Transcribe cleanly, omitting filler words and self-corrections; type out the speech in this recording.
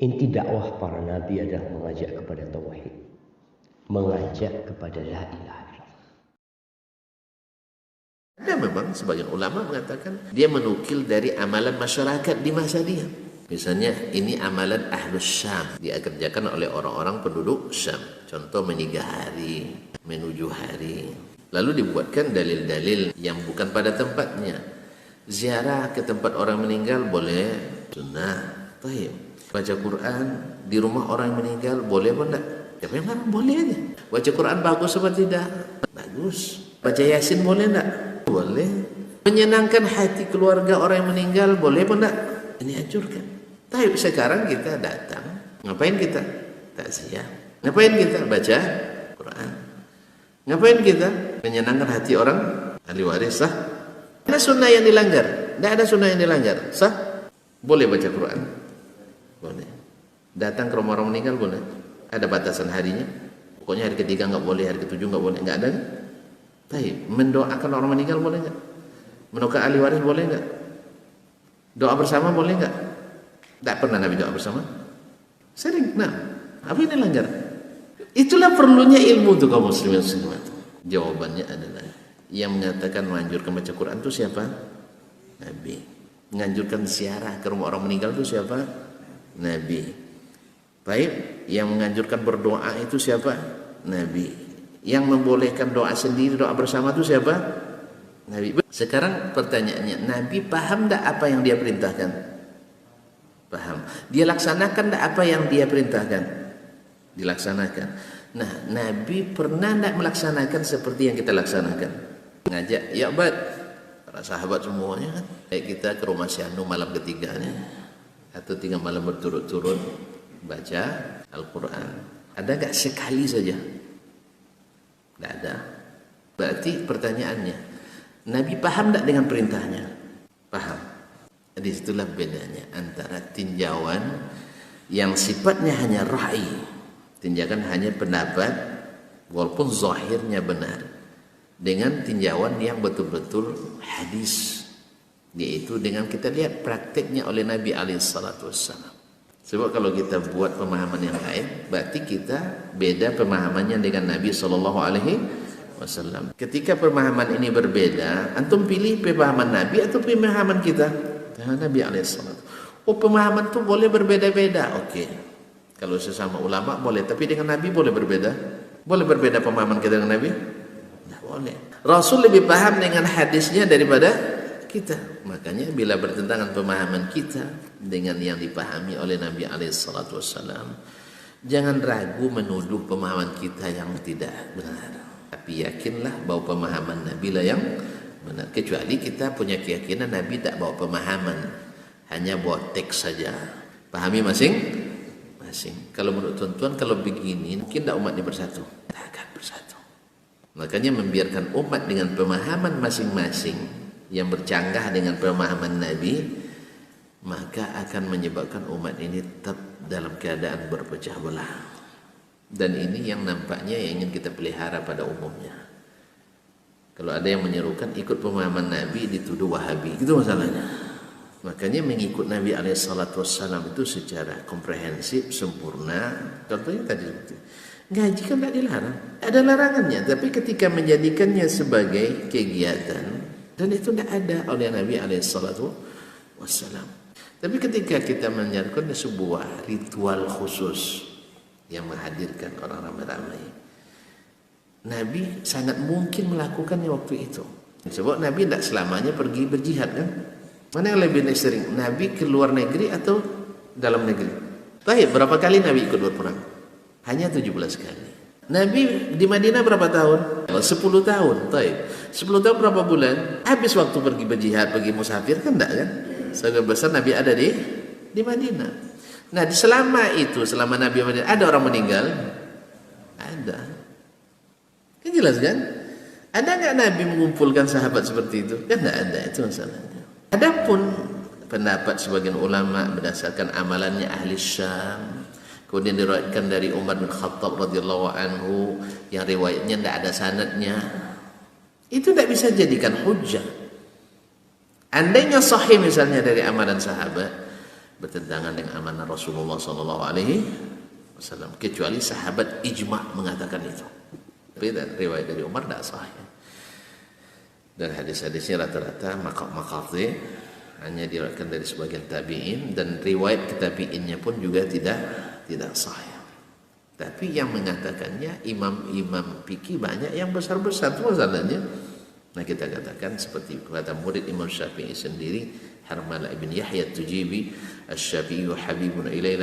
Inti dakwah para nabi adalah mengajak kepada tauhid, mengajak kepada la ilaha illallah. Ada memang sebagian ulama mengatakan dia menukil dari amalan masyarakat di masa dia. Misalnya ini amalan Ahlus Syam, dikerjakan oleh orang-orang penduduk Syam. Contoh meninggal hari, menuju hari. Lalu dibuatkan dalil-dalil yang bukan pada tempatnya. Ziarah ke tempat orang meninggal boleh, sunnah, taib. Baca Quran di rumah orang yang meninggal boleh apa enggak? Siapa yang larang? Boleh aja. Baca Quran bagus apa tidak? Bagus. Baca Yasin boleh enggak? Boleh. Menyenangkan hati keluarga orang yang meninggal boleh apa enggak? Ini anjurkan. Tapi sekarang kita datang, ngapain kita? Takziah. Ngapain kita? Baca Quran. Ngapain kita? Menyenangkan hati orang ahli waris, sah? Ada sunnah yang dilanggar? Tidak ada sunnah yang dilanggar, sah? Boleh baca Quran? Boleh. Datang ke rumah orang meninggal boleh. Ada batasan harinya. Pokoknya hari ketiga nggak boleh, hari ketujuh nggak boleh, nggak ada kan? Tapi mendoakan orang meninggal boleh nggak? Mendoakan ahli waris boleh nggak? Doa bersama boleh nggak? Tak pernah Nabi doa bersama? Sering. Nah, apa ini langgar? Itulah perlunya ilmu untuk kaum muslimin muslimat. Jawabannya adalah yang menyatakan menganjurkan baca Quran itu siapa? Nabi. Menganjurkan ziarah ke rumah orang meninggal itu siapa? Nabi. Baik, yang menganjurkan berdoa itu siapa? Nabi. Yang membolehkan doa sendiri, doa bersama itu siapa? Nabi. Sekarang pertanyaannya, Nabi paham tak apa yang dia perintahkan? Paham. Dia laksanakan tak apa yang dia perintahkan? Dilaksanakan. Nah, Nabi pernah tak melaksanakan seperti yang kita laksanakan? Ngajak, ya abad, para sahabat semuanya kan. Baik kita ke rumah si Anu malam ketiganya, atau 3 malam berturut-turut baca Al-Quran. Ada gak sekali saja? Tidak ada. Berarti pertanyaannya, Nabi paham tak dengan perintahnya? Paham. Jadi itulah bedanya antara tinjauan yang sifatnya hanya ra'i, tinjauan hanya pendapat walaupun zahirnya benar, dengan tinjauan yang betul-betul hadis, yaitu dengan kita lihat prakteknya oleh Nabi SAW. Sebab kalau kita buat pemahaman yang lain, berarti kita beda pemahamannya dengan Nabi SAW. Ketika pemahaman ini berbeda, antum pilih pemahaman Nabi atau pemahaman kita? Nabi SAW. Oh, pemahaman itu boleh berbeda-beda. Oke. Kalau sesama ulama boleh, tapi dengan Nabi boleh berbeda. Boleh berbeda pemahaman kita dengan Nabi? Tidak boleh. Rasul lebih paham dengan hadisnya daripada kita. Makanya bila bertentangan pemahaman kita dengan yang dipahami oleh Nabi SAW, jangan ragu menuduh pemahaman kita yang tidak benar. Tapi yakinlah bahwa pemahaman Nabi lah yang benar. Kecuali kita punya keyakinan Nabi tak bawa pemahaman, hanya bawa teks saja. Pahami masing-masing. Kalau menurut tuan-tuan, kalau begini mungkin tak umat ini bersatu? Tak akan bersatu. Makanya membiarkan umat dengan pemahaman masing-masing yang bercanggah dengan pemahaman Nabi, maka akan menyebabkan umat ini tetap dalam keadaan berpecah belah. Dan ini yang nampaknya yang ingin kita pelihara pada umumnya. Kalau ada yang menyerukan ikut pemahaman Nabi dituduh Wahabi, itu masalahnya. Makanya mengikut Nabi SAW itu secara komprehensif, sempurna. Contohnya tadi seperti ngaji kan tak dilarang, ada larangannya. Tapi ketika menjadikannya sebagai kegiatan, dan itu tidak ada oleh Nabi SAW. Tapi ketika kita menyerukan sebuah ritual khusus yang menghadirkan orang ramai-ramai, Nabi sangat mungkin melakukannya waktu itu. Sebab Nabi tidak selamanya pergi berjihad kan? Mana yang lebih sering? Nabi ke luar negeri atau dalam negeri? Baik, berapa kali Nabi ikut berperang? Hanya 17 kali. Nabi di Madinah berapa tahun? 10 tahun. Baik. 10 tahun berapa bulan? Habis waktu pergi berjihad, pergi musafir kan enggak kan? Sebagian besar Nabi ada di Madinah. Nah, selama Nabi Madinah ada orang meninggal? Ada. Kan jelas kan? Ada nggak Nabi mengumpulkan sahabat seperti itu? Kan nggak ada, itu masalahnya. Adapun pendapat sebagian ulama berdasarkan amalannya ahli Syam, kemudian diriwayatkan dari Umar bin Khattab radhiyallahu anhu yang riwayatnya tidak ada sanadnya, itu tidak bisa jadikan hujjah. Andainya sahih misalnya dari amalan sahabat, bertentangan dengan amanah Rasulullah sallallahu alaihi wasallam, kecuali sahabat ijma' mengatakan itu. Tapi riwayat dari Umar tidak sahih. Dan hadis-hadisnya rata-rata maqati, hanya diriwayatkan dari sebagian tabi'in, dan riwayat ketabi'innya pun juga tidak sahih. Tapi yang mengatakannya imam-imam fikih banyak yang besar-besar itu masalahnya. Nah, kita katakan seperti kata murid Imam Syafi'i sendiri, Harmalah ibn Yahya Tujibi, Asy-Syafi'i habibun ilaina